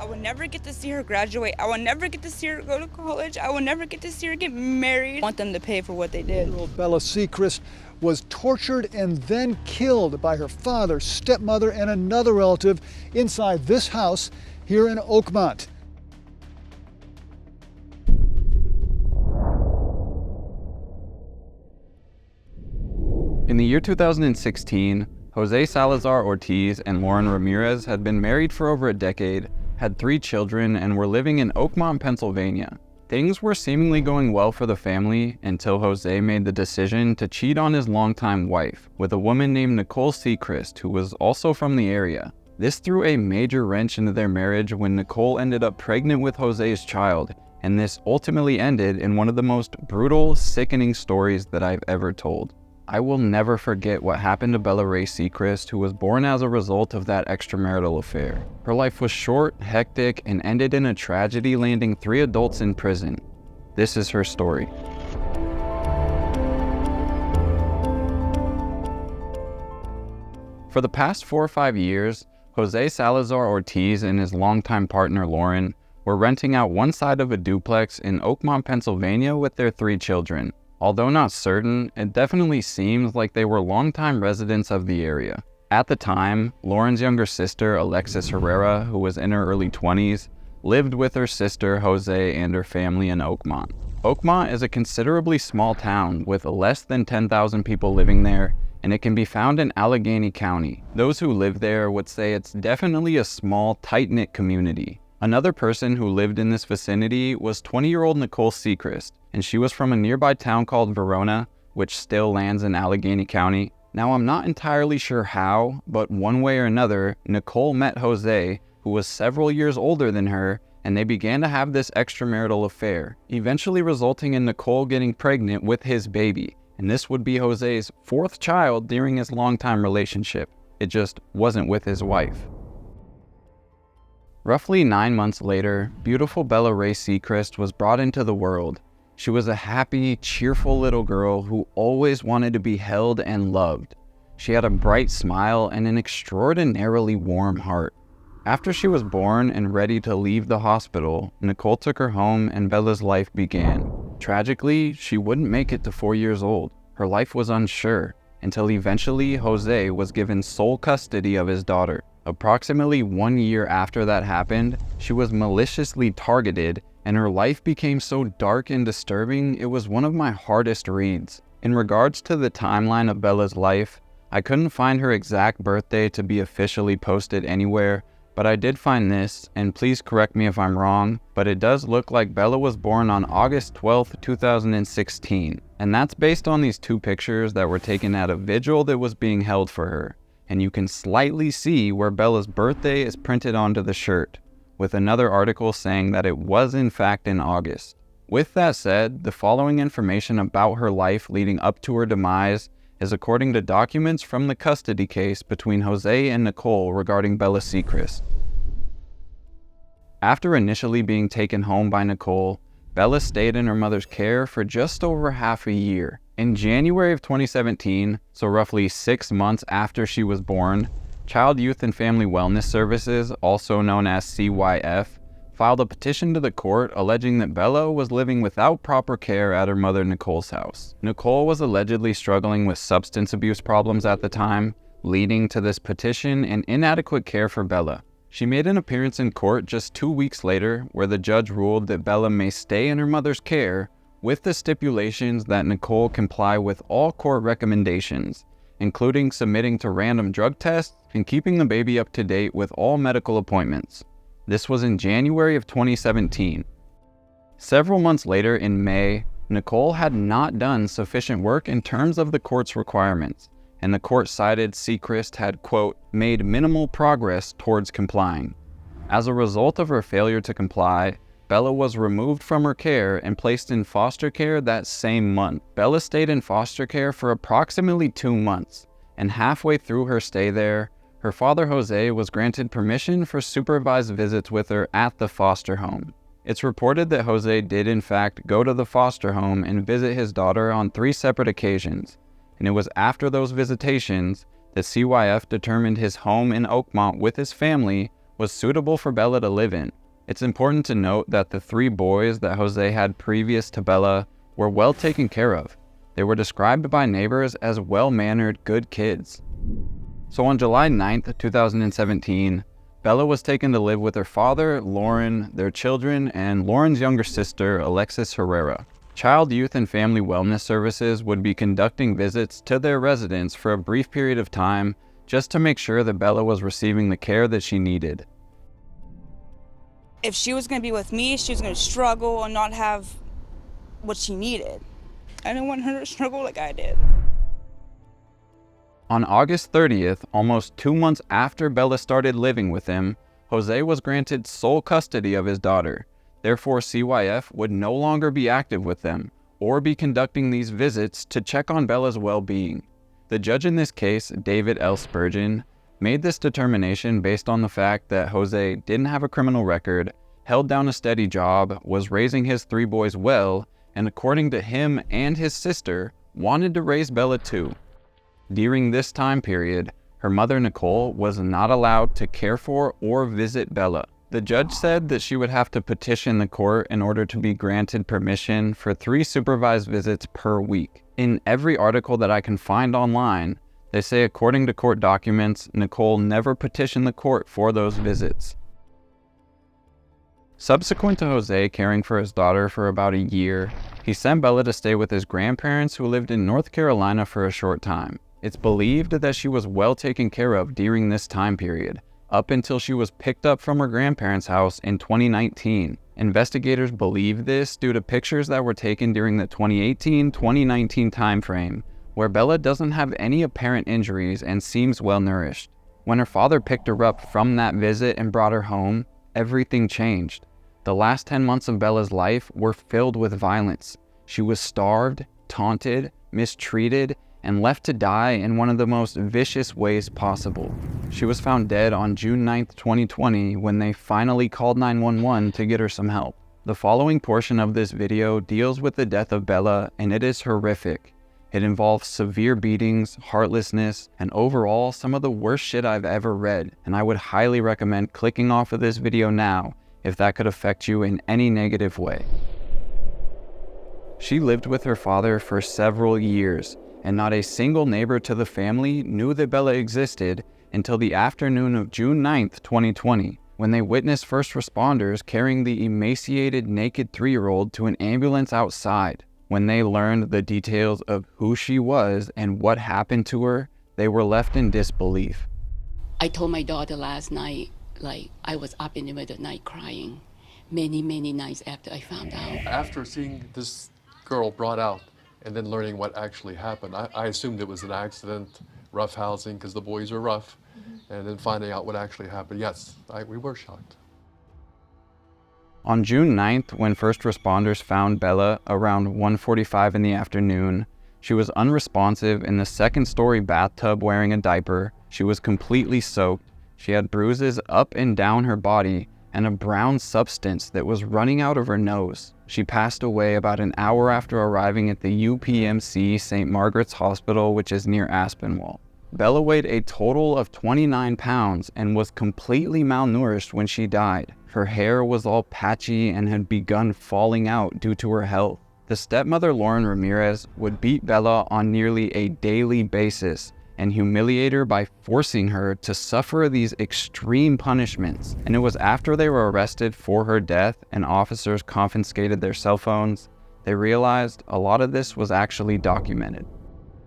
will never get to see her graduate. I will never get to see her go to college. I will never get to see her get married. I want them to pay for what they did. Bella Seachrist was tortured and then killed by her father, stepmother, and another relative inside this house here in Oakmont. In the year 2016, Jose Salazar-Ortiz and Laura Ramirez had been married for over a decade, had 3 children, and were living in Oakmont, Pennsylvania. Things were seemingly going well for the family until Jose made the decision to cheat on his longtime wife with a woman named Nicole Seachrist, who was also from the area. This threw a major wrench into their marriage when Nicole ended up pregnant with Jose's child, and this ultimately ended in one of the most brutal, sickening stories that I've ever told. I will never forget what happened to Bella Rae Seachrist, who was born as a result of that extramarital affair. Her life was short, hectic, and ended in a tragedy, landing 3 adults in prison. This is her story. For the past 4 or 5 years, Jose Salazar-Ortiz and his longtime partner Lauren were renting out one side of a duplex in Oakmont, Pennsylvania with their 3 children. Although not certain, it definitely seems like they were longtime residents of the area. At the time, Lauren's younger sister, Alexis Herrera, who was in her early 20s, lived with her sister, Jose, and her family in Oakmont. Oakmont is a considerably small town with less than 10,000 people living there, and it can be found in Allegheny County. Those who live there would say it's definitely a small, tight-knit community. Another person who lived in this vicinity was 20-year-old Nicole Seachrist, and she was from a nearby town called Verona, which still lands in Allegheny County. Now, I'm not entirely sure how, but one way or another, Nicole met Jose, who was several years older than her, and they began to have this extramarital affair, eventually resulting in Nicole getting pregnant with his baby, and this would be Jose's 4th child during his longtime relationship. It just wasn't with his wife. Roughly 9 months later, beautiful Bella Rae Seachrist was brought into the world. She was a happy, cheerful little girl who always wanted to be held and loved. She had a bright smile and an extraordinarily warm heart. After she was born and ready to leave the hospital, Nicole took her home and Bella's life began. Tragically, she wouldn't make it to 4 years old. Her life was unsure, until eventually Jose was given sole custody of his daughter. Approximately 1 year after that happened, she was maliciously targeted, and her life became so dark and disturbing it was one of my hardest reads. In regards to the timeline of Bella's life, I couldn't find her exact birthday to be officially posted anywhere, but I did find this, and please correct me if I'm wrong, but it does look like Bella was born on August 12th, 2016, and that's based on these 2 pictures that were taken at a vigil that was being held for her. And you can slightly see where Bella's birthday is printed onto the shirt, with another article saying that it was in fact in August. With that said, the following information about her life leading up to her demise is according to documents from the custody case between Jose and Nicole regarding Bella Seachrist. After initially being taken home by Nicole, Bella stayed in her mother's care for just over half a year. In January of 2017, so roughly 6 months after she was born, Child, Youth, and Family Wellness Services, also known as CYF, filed a petition to the court alleging that Bella was living without proper care at her mother Nicole's house. Nicole was allegedly struggling with substance abuse problems at the time, leading to this petition and inadequate care for Bella. She made an appearance in court just 2 weeks later, where the judge ruled that Bella may stay in her mother's care, with the stipulations that Nicole comply with all court recommendations, including submitting to random drug tests and keeping the baby up to date with all medical appointments. This was in January of 2017. Several months later, in May, Nicole had not done sufficient work in terms of the court's requirements, and the court cited Seachrist had, quote, made minimal progress towards complying. As a result of her failure to comply, Bella was removed from her care and placed in foster care that same month. Bella stayed in foster care for approximately 2 months, and halfway through her stay there, her father Jose was granted permission for supervised visits with her at the foster home. It's reported that Jose did in fact go to the foster home and visit his daughter on 3 separate occasions, and it was after those visitations that CYF determined his home in Oakmont with his family was suitable for Bella to live in. It's important to note that the 3 boys that Jose had previous to Bella were well taken care of. They were described by neighbors as well-mannered, good kids. So on July 9th, 2017, Bella was taken to live with her father, Lauren, their children, and Lauren's younger sister, Alexis Herrera. Child, Youth, and Family Wellness Services would be conducting visits to their residence for a brief period of time just to make sure that Bella was receiving the care that she needed. If she was going to be with me, she was going to struggle and not have what she needed. I didn't want her to struggle like I did. On August 30th, almost 2 months after Bella started living with him, Jose was granted sole custody of his daughter. Therefore, CYF would no longer be active with them or be conducting these visits to check on Bella's well-being. The judge in this case, David L. Spurgeon, made this determination based on the fact that Jose didn't have a criminal record, held down a steady job, was raising his 3 boys well, and according to him and his sister, wanted to raise Bella too. During this time period, her mother Nicole was not allowed to care for or visit Bella. The judge said that she would have to petition the court in order to be granted permission for 3 supervised visits per week. In every article that I can find online, they say according to court documents, Nicole never petitioned the court for those visits. Subsequent to Jose caring for his daughter for about a year, he sent Bella to stay with his grandparents who lived in North Carolina for a short time. It's believed that she was well taken care of during this time period, up until she was picked up from her grandparents' house in 2019. Investigators believe this due to pictures that were taken during the 2018-2019 timeframe, where Bella doesn't have any apparent injuries and seems well nourished. When her father picked her up from that visit and brought her home, everything changed. The last 10 months of Bella's life were filled with violence. She was starved, taunted, mistreated, and left to die in one of the most vicious ways possible. She was found dead on June 9th, 2020, when they finally called 911 to get her some help. The following portion of this video deals with the death of Bella, and it is horrific. It involves severe beatings, heartlessness, and overall some of the worst shit I've ever read, and I would highly recommend clicking off of this video now if that could affect you in any negative way. She lived with her father for several years, and not a single neighbor to the family knew that Bella existed until the afternoon of June 9th, 2020, when they witnessed first responders carrying the emaciated, naked 3-year-old to an ambulance outside. When they learned the details of who she was and what happened to her, they were left in disbelief. I told my daughter last night, I was up in the middle of the night crying, many nights after I found out. After seeing this girl brought out and then learning what actually happened, I assumed it was an accident, rough housing, because the boys are rough, and then finding out what actually happened, yes, we were shocked. On June 9th, when first responders found Bella around 1:45 in the afternoon, she was unresponsive in the 2nd-story bathtub wearing a diaper. She was completely soaked. She had bruises up and down her body and a brown substance that was running out of her nose. She passed away about an hour after arriving at the UPMC St. Margaret's Hospital, which is near Aspinwall. Bella weighed a total of 29 pounds and was completely malnourished when she died. Her hair was all patchy and had begun falling out due to her health. The stepmother, Laura Ramirez, would beat Bella on nearly a daily basis and humiliate her by forcing her to suffer these extreme punishments. And it was after they were arrested for her death and officers confiscated their cell phones, they realized a lot of this was actually documented.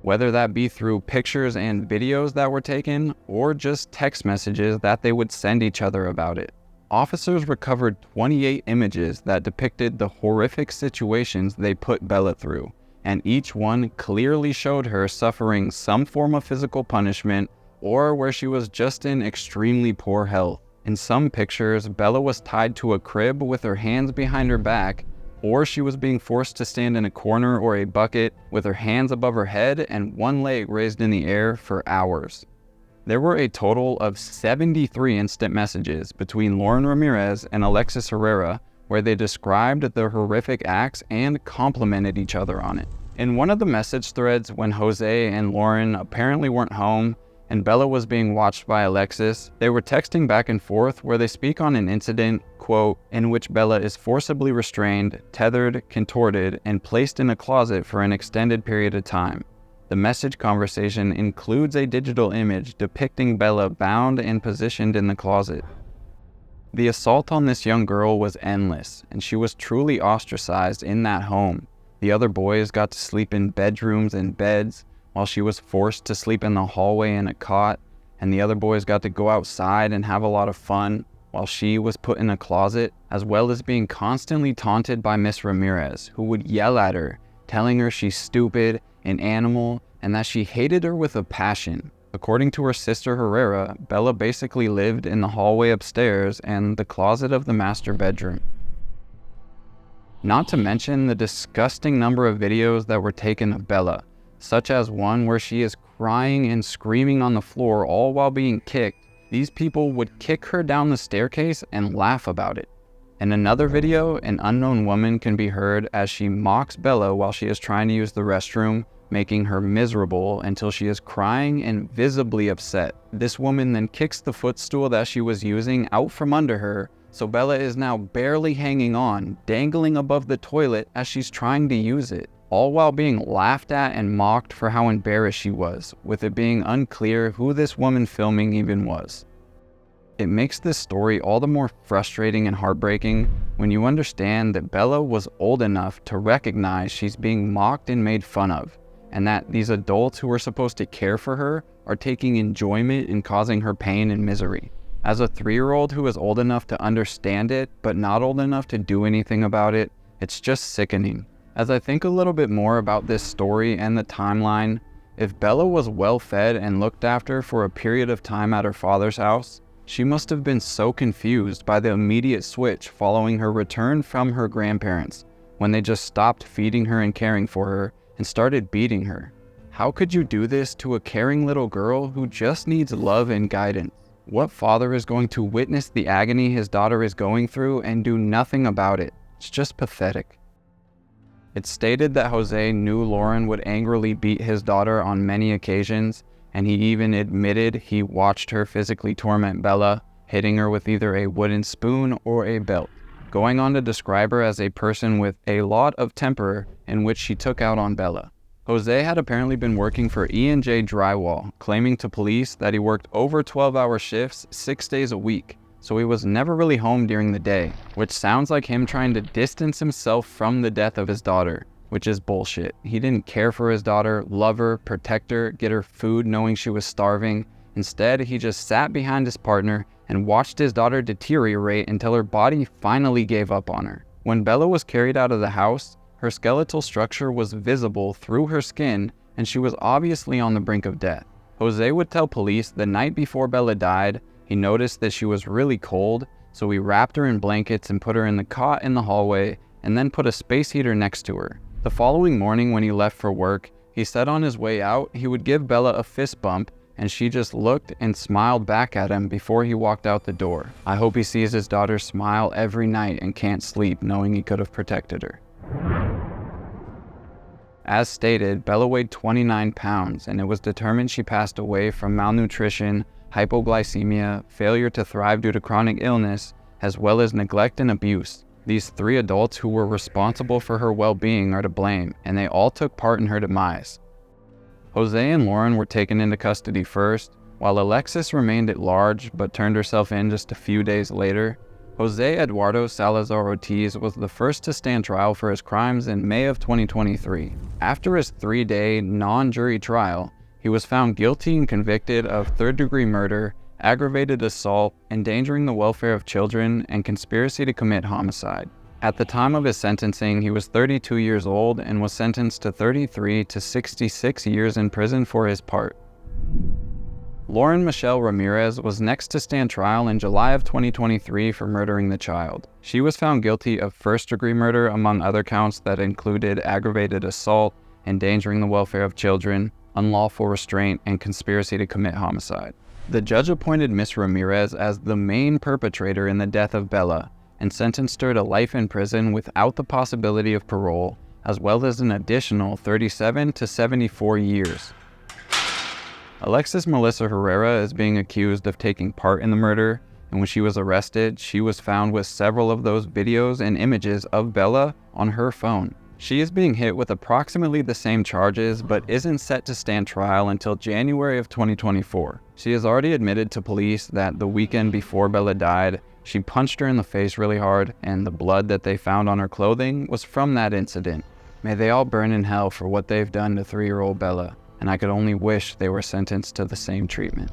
Whether that be through pictures and videos that were taken, or just text messages that they would send each other about it. Officers recovered 28 images that depicted the horrific situations they put Bella through, and each one clearly showed her suffering some form of physical punishment or where she was just in extremely poor health. In some pictures, Bella was tied to a crib with her hands behind her back, or she was being forced to stand in a corner or a bucket with her hands above her head and one leg raised in the air for hours. There were a total of 73 instant messages between Laura Ramirez and Alexis Herrera where they described the horrific acts and complimented each other on it. In one of the message threads, when Jose and Lauren apparently weren't home, and Bella was being watched by Alexis, they were texting back and forth where they speak on an incident, quote, in which Bella is forcibly restrained, tethered, contorted, and placed in a closet for an extended period of time. The message conversation includes a digital image depicting Bella bound and positioned in the closet. The assault on this young girl was endless, and she was truly ostracized in that home. The other boys got to sleep in bedrooms and beds, while she was forced to sleep in the hallway in a cot, and the other boys got to go outside and have a lot of fun, while she was put in a closet, as well as being constantly taunted by Miss Ramirez, who would yell at her, telling her she's stupid, an animal, and that she hated her with a passion. According to her sister Herrera, Bella basically lived in the hallway upstairs and the closet of the master bedroom. Not to mention the disgusting number of videos that were taken of Bella, such as one where she is crying and screaming on the floor all while being kicked. These people would kick her down the staircase and laugh about it. In another video, an unknown woman can be heard as she mocks Bella while she is trying to use the restroom, making her miserable until she is crying and visibly upset. This woman then kicks the footstool that she was using out from under her, so Bella is now barely hanging on, dangling above the toilet as she's trying to use it, all while being laughed at and mocked for how embarrassed she was, with it being unclear who this woman filming even was. It makes this story all the more frustrating and heartbreaking when you understand that Bella was old enough to recognize she's being mocked and made fun of, and that these adults who are supposed to care for her are taking enjoyment in causing her pain and misery. As a 3-year-old who is old enough to understand it, but not old enough to do anything about it, it's just sickening. As I think a little bit more about this story and the timeline, if Bella was well fed and looked after for a period of time at her father's house, she must have been so confused by the immediate switch following her return from her grandparents, when they just stopped feeding her and caring for her and started beating her. How could you do this to a caring little girl who just needs love and guidance? What father is going to witness the agony his daughter is going through and do nothing about it? It's just pathetic. It's stated that Jose knew Lauren would angrily beat his daughter on many occasions, and he even admitted he watched her physically torment Bella, hitting her with either a wooden spoon or a belt, going on to describe her as a person with a lot of temper in which she took out on Bella. Jose had apparently been working for E&J Drywall, claiming to police that he worked over 12-hour shifts 6 days a week, so he was never really home during the day, which sounds like him trying to distance himself from the death of his daughter, which is bullshit. He didn't care for his daughter, love her, protect her, get her food knowing she was starving. Instead, he just sat behind his partner and watched his daughter deteriorate until her body finally gave up on her. When Bella was carried out of the house, her skeletal structure was visible through her skin, and she was obviously on the brink of death. Jose would tell police the night before Bella died, he noticed that she was really cold, so he wrapped her in blankets and put her in the cot in the hallway, and then put a space heater next to her. The following morning when he left for work, he said on his way out he would give Bella a fist bump, and she just looked and smiled back at him before he walked out the door. I hope he sees his daughter smile every night and can't sleep knowing he could have protected her. As stated, Bella weighed 29 pounds, and it was determined she passed away from malnutrition, hypoglycemia, failure to thrive due to chronic illness, as well as neglect and abuse. These 3 adults who were responsible for her well-being are to blame, and they all took part in her demise. Jose and Lauren were taken into custody first, while Alexis remained at large but turned herself in just a few days later. Jose Eduardo Salazar-Ortiz was the first to stand trial for his crimes in May of 2023. After his 3-day non-jury trial, he was found guilty and convicted of third-degree murder, aggravated assault, endangering the welfare of children, and conspiracy to commit homicide. At the time of his sentencing, he was 32 years old and was sentenced to 33 to 66 years in prison for his part. Lauren Michelle Ramirez was next to stand trial in July of 2023 for murdering the child. She was found guilty of first-degree murder among other counts that included aggravated assault, endangering the welfare of children, unlawful restraint, and conspiracy to commit homicide. The judge appointed Ms. Ramirez as the main perpetrator in the death of Bella and sentenced her to life in prison without the possibility of parole, as well as an additional 37 to 74 years. Alexis Melissa Herrera is being accused of taking part in the murder, and when she was arrested, she was found with several of those videos and images of Bella on her phone. She is being hit with approximately the same charges, but isn't set to stand trial until January of 2024. She has already admitted to police that the weekend before Bella died, she punched her in the face really hard, and the blood that they found on her clothing was from that incident. May they all burn in hell for what they've done to 3-year-old Bella, and I could only wish they were sentenced to the same treatment.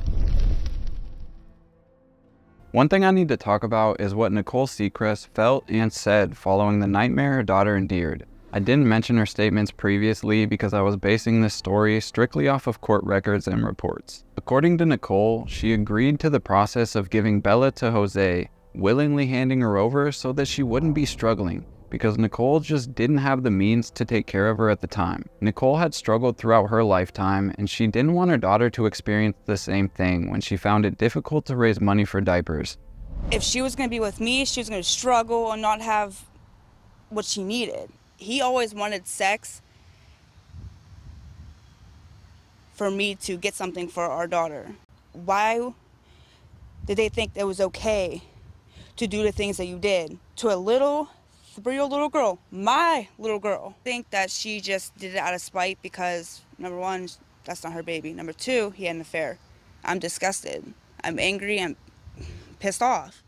One thing I need to talk about is what Nicole Seachrist felt and said following the nightmare her daughter endured. I didn't mention her statements previously because I was basing this story strictly off of court records and reports. According to Nicole, she agreed to the process of giving Bella to Jose, willingly handing her over so that she wouldn't be struggling, because Nicole just didn't have the means to take care of her at the time. Nicole had struggled throughout her lifetime, and she didn't want her daughter to experience the same thing when she found it difficult to raise money for diapers. If she was going to be with me, she was going to struggle and not have what she needed. He always wanted sex for me to get something for our daughter. Why did they think it was okay to do the things that you did to a little 3-year-old little girl, my little girl? I think that she just did it out of spite because, number one, that's not her baby. Number two, he had an affair. I'm disgusted. I'm angry. I'm pissed off.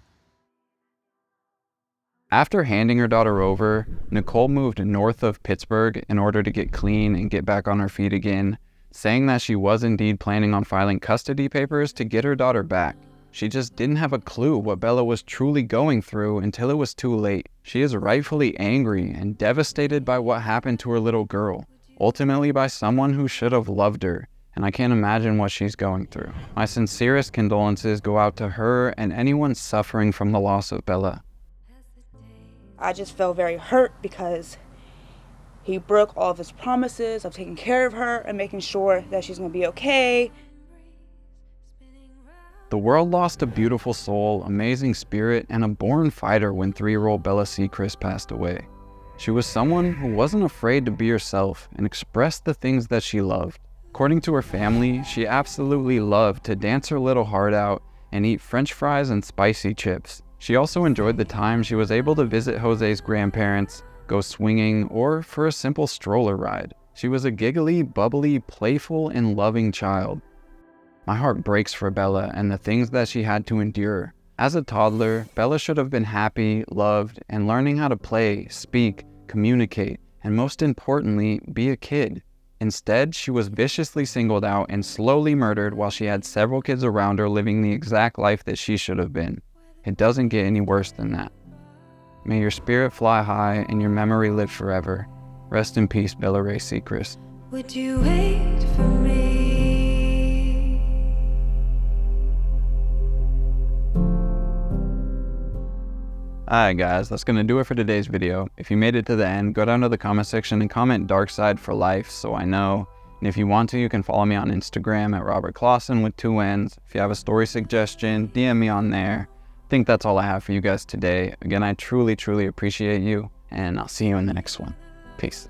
After handing her daughter over, Nicole moved north of Pittsburgh in order to get clean and get back on her feet again, saying that she was indeed planning on filing custody papers to get her daughter back. She just didn't have a clue what Bella was truly going through until it was too late. She is rightfully angry and devastated by what happened to her little girl, ultimately by someone who should have loved her, and I can't imagine what she's going through. My sincerest condolences go out to her and anyone suffering from the loss of Bella. I just felt very hurt because he broke all of his promises of taking care of her and making sure that she's going to be okay. The world lost a beautiful soul, amazing spirit, and a born fighter when 3-year-old Bella Seachrist passed away. She was someone who wasn't afraid to be herself and express the things that she loved. According to her family, she absolutely loved to dance her little heart out and eat French fries and spicy chips. She also enjoyed the time she was able to visit Jose's grandparents, go swinging, or for a simple stroller ride. She was a giggly, bubbly, playful, and loving child. My heart breaks for Bella and the things that she had to endure. As a toddler, Bella should have been happy, loved, and learning how to play, speak, communicate, and most importantly, be a kid. Instead, she was viciously singled out and slowly murdered while she had several kids around her living the exact life that she should have been. It doesn't get any worse than that. May your spirit fly high and your memory live forever. Rest in peace, Bella Rae Seachrist. Would you wait for me? Alright guys, that's going to do it for today's video. If you made it to the end, go down to the comment section and comment DarkSide for life so I know. And if you want to, you can follow me on Instagram at Robert Clausen with 2 N's. If you have a story suggestion, DM me on there. I think that's all I have for you guys today. Again, I truly, truly appreciate you, and I'll see you in the next one. Peace.